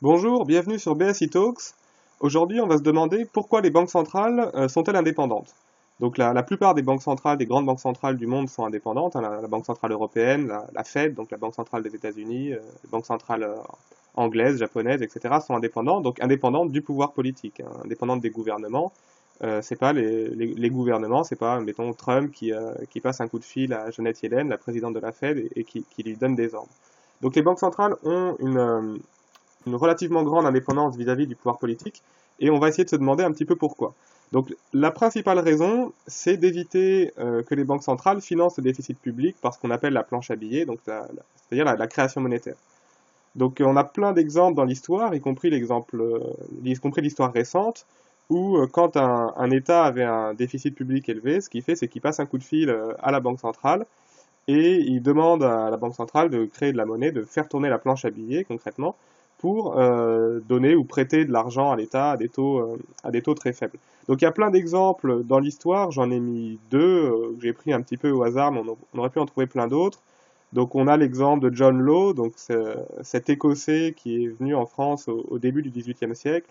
Bonjour, bienvenue sur BSI Talks. Aujourd'hui, on va se demander pourquoi les banques centrales sont-elles indépendantes. Donc la plupart des banques centrales, des grandes banques centrales du monde sont indépendantes, hein, la Banque centrale européenne, la Fed, donc la Banque centrale des États-Unis, les banques centrales anglaises, japonaises, etc. sont indépendantes, donc indépendantes du pouvoir politique, hein, indépendantes des gouvernements. C'est pas les gouvernements, c'est pas, mettons, Trump qui passe un coup de fil à Janet Yellen, la présidente de la Fed, et qui lui donne des ordres. Donc les banques centrales ont une relativement grande indépendance vis-à-vis du pouvoir politique, et on va essayer de se demander un petit peu pourquoi. Donc la principale raison, c'est d'éviter que les banques centrales financent le déficit public par ce qu'on appelle la planche à billets, donc c'est-à-dire la création monétaire. Donc on a plein d'exemples dans l'histoire, y compris l'histoire récente, où quand un État avait un déficit public élevé, ce qu'il fait, c'est qu'il passe un coup de fil à la Banque centrale, et il demande à la Banque centrale de créer de la monnaie, de faire tourner la planche à billets concrètement, pour donner ou prêter de l'argent à l'État à des taux très faibles. Donc il y a plein d'exemples dans l'histoire, j'en ai mis deux que j'ai pris un petit peu au hasard, mais on aurait pu en trouver plein d'autres. Donc on a l'exemple de John Law, donc cet Écossais qui est venu en France au début du XVIIIe siècle,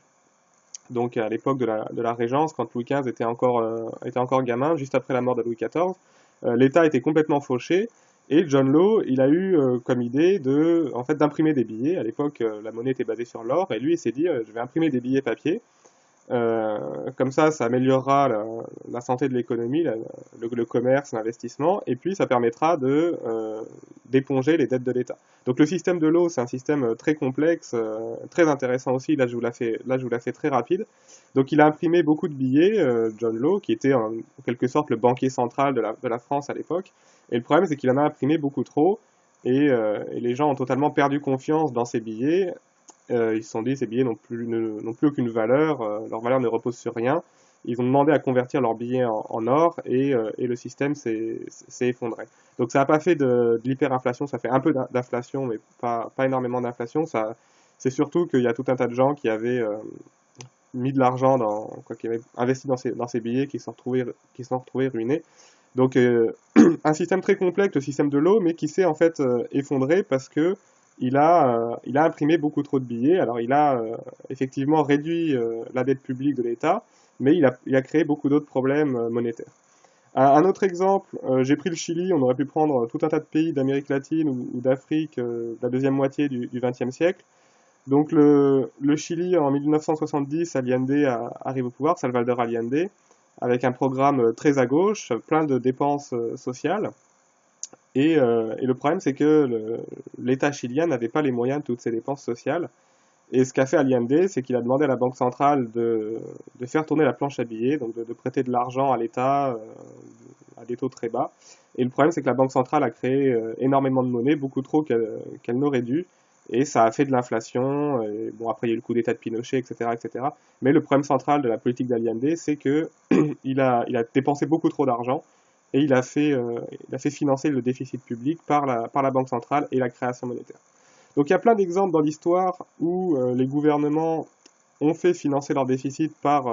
donc à l'époque de la Régence, quand Louis XV était encore gamin, juste après la mort de Louis XIV. L'État était complètement fauché, et John Law, il a eu comme idée en fait, d'imprimer des billets. À l'époque, la monnaie était basée sur l'or, et lui, il s'est dit, je vais imprimer des billets papier. Comme ça améliorera la santé de l'économie, le commerce, l'investissement, et puis ça permettra d'éponger les dettes de l'État. Donc le système de l'eau, c'est un système très complexe, très intéressant aussi. Là, je vous la fais très rapide. Donc il a imprimé beaucoup de billets, John Law, qui était en quelque sorte le banquier central de la France à l'époque. Et le problème, c'est qu'il en a imprimé beaucoup trop, et les gens ont totalement perdu confiance dans ces billets. Ils se sont dit ces billets n'ont plus aucune valeur, leur valeur ne repose sur rien. Ils ont demandé à convertir leurs billets en or, et le système s'est effondré. Donc ça n'a pas fait de l'hyperinflation, ça fait un peu d'inflation, mais pas énormément d'inflation. C'est surtout qu'il y a tout un tas de gens qui avaient mis de l'argent qui avaient investi dans ces billets, qui se sont retrouvés ruinés. Donc un système très complexe, le système de l'eau, mais qui s'est en fait effondré parce que il a imprimé beaucoup trop de billets. Alors il a effectivement réduit la dette publique de l'État, mais il a créé beaucoup d'autres problèmes monétaires. Un autre exemple, j'ai pris le Chili, on aurait pu prendre tout un tas de pays d'Amérique latine ou d'Afrique de la deuxième moitié du XXe siècle. Donc le Chili, en 1970, arrive au pouvoir, Salvador Allende, avec un programme très à gauche, plein de dépenses sociales. Et le problème, c'est que l'État chilien n'avait pas les moyens de toutes ces dépenses sociales. Et ce qu'a fait Allende, c'est qu'il a demandé à la Banque centrale de faire tourner la planche à billets, donc de prêter de l'argent à l'État à des taux très bas. Et le problème, c'est que la Banque centrale a créé énormément de monnaie, beaucoup trop qu'elle n'aurait dû. Et ça a fait de l'inflation. Et bon, après, il y a eu le coup d'État de Pinochet, etc., etc. Mais le problème central de la politique d'Allende, c'est que il a dépensé beaucoup trop d'argent, et il a fait financer le déficit public par la Banque centrale et la création monétaire. Donc il y a plein d'exemples dans l'histoire où les gouvernements ont fait financer leur déficit par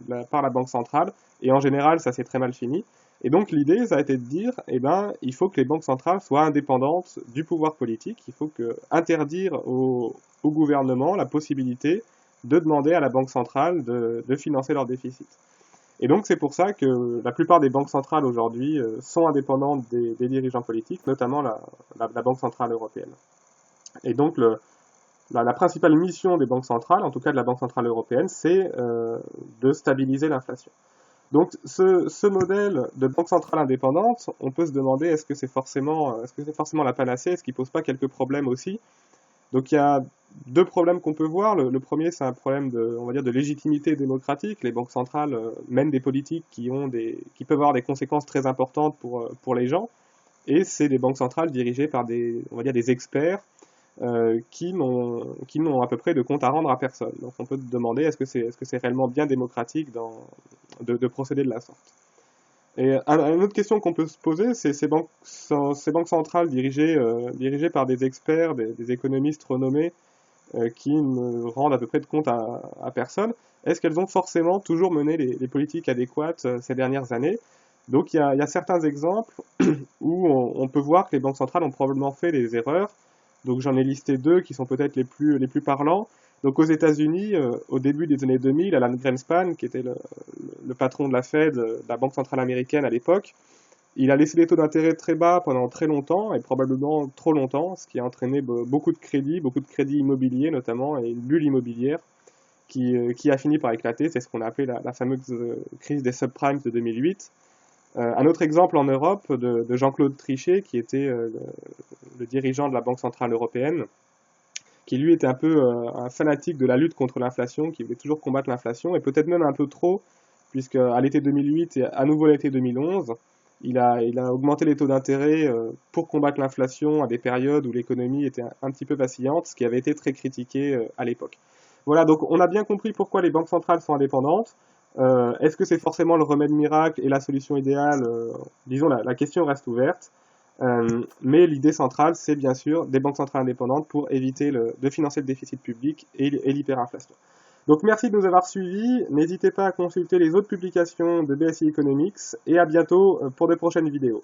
la Banque centrale, et en général ça s'est très mal fini. Et donc l'idée, ça a été de dire, eh ben, il faut que les banques centrales soient indépendantes du pouvoir politique, il faut interdire au gouvernement la possibilité de demander à la Banque centrale de financer leur déficit. Et donc c'est pour ça que la plupart des banques centrales aujourd'hui sont indépendantes des dirigeants politiques, notamment la Banque centrale européenne. Et donc la principale mission des banques centrales, en tout cas de la Banque centrale européenne, c'est de stabiliser l'inflation. Donc ce modèle de banque centrale indépendante, on peut se demander est-ce que c'est forcément la panacée, est-ce qu'il pose pas quelques problèmes aussi. Donc il y a deux problèmes qu'on peut voir. Le premier, c'est un problème on va dire, de légitimité démocratique. Les banques centrales mènent des politiques qui peuvent avoir des conséquences très importantes pour les gens. Et c'est des banques centrales dirigées par on va dire, des experts qui n'ont à peu près de compte à rendre à personne. Donc on peut se demander est-ce que c'est réellement bien démocratique de procéder de la sorte. Et une autre question qu'on peut se poser, c'est ces banques centrales dirigées par des experts, des économistes renommés qui ne rendent à peu près de compte à personne. Est-ce qu'elles ont forcément toujours mené les politiques adéquates ces dernières années? Donc il y a certains exemples où on peut voir que les banques centrales ont probablement fait des erreurs, Donc j'en ai listé deux qui sont peut-être les plus parlants. Donc aux États-Unis, au début des années 2000, Alan Greenspan, qui était le patron de la Fed, de la Banque centrale américaine à l'époque, il a laissé les taux d'intérêt très bas pendant très longtemps, et probablement trop longtemps, ce qui a entraîné beaucoup de crédits immobiliers notamment, et une bulle immobilière qui a fini par éclater. C'est ce qu'on a appelé la fameuse crise des subprimes de 2008. Un autre exemple en Europe de Jean-Claude Trichet, qui était le dirigeant de la Banque centrale européenne, qui lui était un peu un fanatique de la lutte contre l'inflation, qui voulait toujours combattre l'inflation, et peut-être même un peu trop, puisque à l'été 2008 et à nouveau l'été 2011, il a augmenté les taux d'intérêt pour combattre l'inflation à des périodes où l'économie était un petit peu vacillante, ce qui avait été très critiqué à l'époque. Voilà, donc on a bien compris pourquoi les banques centrales sont indépendantes. Est-ce que c'est forcément le remède miracle et la solution idéale? Disons, la question reste ouverte. Mais l'idée centrale, c'est bien sûr des banques centrales indépendantes pour éviter de financer le déficit public et l'hyperinflation. Donc merci de nous avoir suivis. N'hésitez pas à consulter les autres publications de BSI Economics et à bientôt pour de prochaines vidéos.